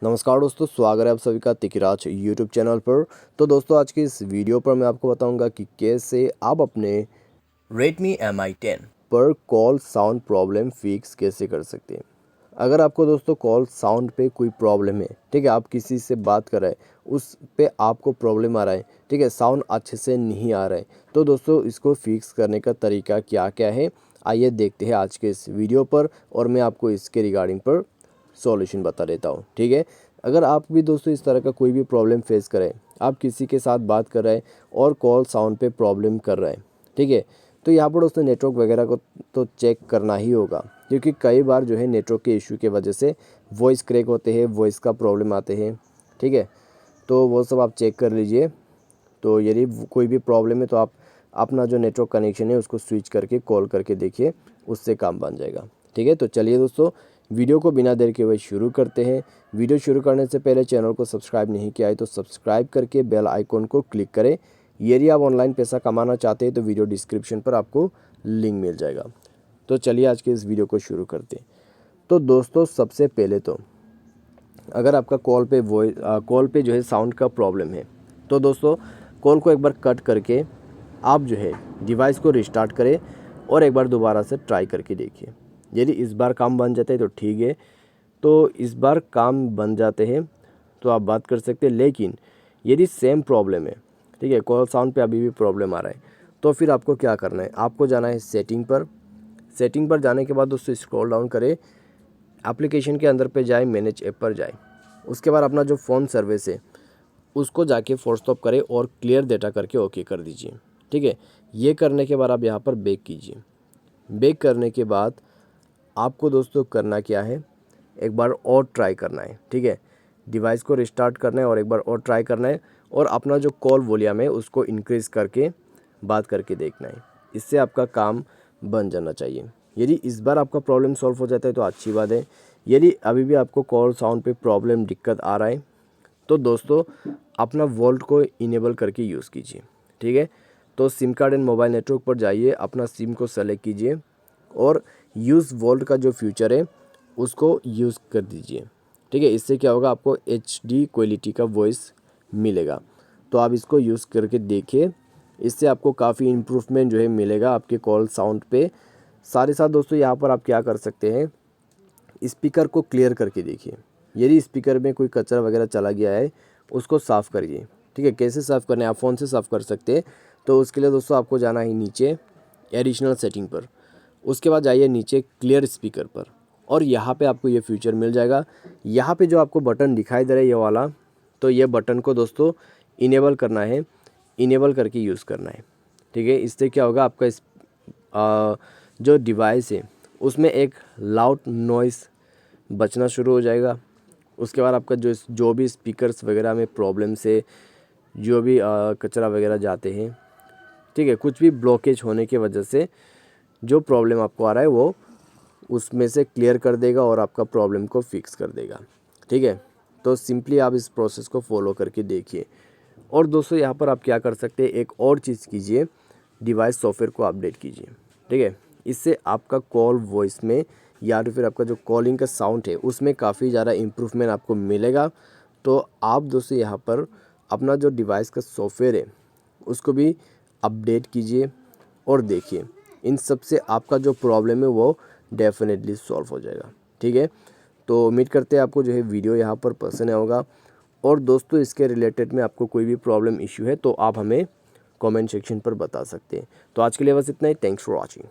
नमस्कार दोस्तों, स्वागत है आप सभी का तिकराज यूट्यूब चैनल पर। तो दोस्तों, आज की इस वीडियो पर मैं आपको बताऊंगा कि कैसे आप अपने Redmi Mi10 पर कॉल साउंड प्रॉब्लम फिक्स कैसे कर सकते हैं। अगर आपको दोस्तों कॉल साउंड पे कोई प्रॉब्लम है, ठीक है, आप किसी से बात कर रहे हैं, उस पे आपको प्रॉब्लम आ रहा है, ठीक है, साउंड अच्छे से नहीं आ रहा है, तो दोस्तों इसको फिक्स करने का तरीका क्या क्या है, आइए देखते हैं आज के इस वीडियो पर और मैं आपको इसके रिगार्डिंग पर सॉल्यूशन बता देता हूँ। ठीक है, अगर आप भी दोस्तों इस तरह का कोई भी प्रॉब्लम फेस करें, आप किसी के साथ बात कर रहे हैं और कॉल साउंड पे प्रॉब्लम कर रहे हैं, ठीक है, तो यहाँ पर दोस्तों नेटवर्क वगैरह को तो चेक करना ही होगा, क्योंकि कई बार जो है नेटवर्क के इशू के वजह से वॉइस क्रैक होते हैं, वॉइस का प्रॉब्लम आते हैं, ठीक है, तो वो सब आप चेक कर लीजिए। तो यदि कोई भी प्रॉब्लम है तो आप अपना जो नेटवर्क कनेक्शन है उसको स्विच करके कॉल करके देखिए, उससे काम बन जाएगा। ठीक है, तो चलिए दोस्तों वीडियो को बिना देर के हुए शुरू करते हैं। वीडियो शुरू करने से पहले चैनल को सब्सक्राइब नहीं किया है तो सब्सक्राइब करके बेल आइकॉन को क्लिक करें। यदि आप ऑनलाइन पैसा कमाना चाहते हैं तो वीडियो डिस्क्रिप्शन पर आपको लिंक मिल जाएगा। तो चलिए आज के इस वीडियो को शुरू करते हैं। तो दोस्तों सबसे पहले तो अगर आपका कॉल पे जो है साउंड का प्रॉब्लम है, तो दोस्तों कॉल को एक बार कट करके आप जो है डिवाइस को रिस्टार्ट करें और एक बार दोबारा से ट्राई करके देखिए। यदि इस बार काम बन जाता है तो ठीक है, तो इस बार काम बन जाते हैं तो आप बात कर सकते हैं। लेकिन यदि सेम प्रॉब्लम है, ठीक है, कॉल साउंड पे अभी भी प्रॉब्लम आ रहा है, तो फिर आपको क्या करना है, आपको जाना है सेटिंग पर। सेटिंग पर जाने के बाद दोस्तों स्क्रॉल डाउन करें, एप्लीकेशन के अंदर पे जाए, मैनेज ऐप पर जाए, उसके बाद अपना जो फ़ोन सर्विस है उसको जाके फोर्स स्टॉप करें और क्लियर डेटा करके ओके कर दीजिए। ठीक है, ये करने के बाद आप यहाँ पर बैक कीजिए। बैक करने के बाद आपको दोस्तों करना क्या है, एक बार और ट्राई करना है। ठीक है, डिवाइस को रिस्टार्ट करना है और एक बार और ट्राई करना है और अपना जो कॉल वॉल्यूम है उसको इंक्रीज़ करके बात करके देखना है। इससे आपका काम बन जाना चाहिए। यदि इस बार आपका प्रॉब्लम सॉल्व हो जाता है तो अच्छी बात है। यदि अभी भी आपको कॉल साउंड पे प्रॉब्लम दिक्कत आ रहा है तो दोस्तों अपना वोल्ट को इनेबल करके यूज़ कीजिए। ठीक है, तो SIM card and mobile network पर जाइए, अपना सिम को सेलेक्ट कीजिए और यूज़ वोल्ट का जो फीचर है उसको यूज़ कर दीजिए। ठीक है, इससे क्या होगा, आपको HD क्वालिटी का वॉइस मिलेगा। तो आप इसको यूज़ करके देखिए, इससे आपको काफ़ी इम्प्रूवमेंट जो है मिलेगा आपके कॉल साउंड पे। साथ ही साथ दोस्तों यहाँ पर आप क्या कर सकते हैं, स्पीकर को क्लियर करके देखिए। यदि स्पीकर में कोई कचरा वगैरह चला गया है उसको साफ़ करिए। ठीक है, कैसे साफ़ करना है, आप फ़ोन से साफ़ कर सकते हैं। तो उसके लिए दोस्तों आपको जाना है नीचे एडिशनल सेटिंग पर, उसके बाद जाइए नीचे क्लियर स्पीकर पर और यहाँ पे आपको ये फीचर मिल जाएगा। यहाँ पे जो आपको बटन दिखाई दे रहा है ये वाला, तो ये बटन को दोस्तों इनेबल करना है, इनेबल करके यूज़ करना है। ठीक है, इससे क्या होगा, आपका जो डिवाइस है उसमें एक लाउड नॉइस बचना शुरू हो जाएगा। उसके बाद आपका जो भी स्पीकर्स वगैरह में प्रॉब्लम से जो भी कचरा वगैरह जाते हैं, ठीक है, कुछ भी ब्लॉकेज होने की वजह से जो प्रॉब्लम आपको आ रहा है वो उसमें से क्लियर कर देगा और आपका प्रॉब्लम को फिक्स कर देगा। ठीक है, तो सिंपली आप इस प्रोसेस को फॉलो करके देखिए। और दोस्तों यहाँ पर आप क्या कर सकते हैं, एक और चीज़ कीजिए, डिवाइस सॉफ्टवेयर को अपडेट कीजिए। ठीक है, इससे आपका कॉल वॉइस में या तो फिर आपका जो कॉलिंग का साउंड है उसमें काफ़ी ज़्यादा इम्प्रूवमेंट आपको मिलेगा। तो आप दोस्तों यहाँ पर अपना जो डिवाइस का सॉफ्टवेयर है उसको भी अपडेट कीजिए और देखिए, इन सब से आपका जो प्रॉब्लम है वो डेफिनेटली सॉल्व हो जाएगा। ठीक है, तो उम्मीद करते हैं आपको जो है वीडियो यहाँ पर पसंद आया होगा। और दोस्तों इसके रिलेटेड में आपको कोई भी प्रॉब्लम इशू है तो आप हमें कमेंट सेक्शन पर बता सकते हैं। तो आज के लिए बस इतना ही। Thanks for watching.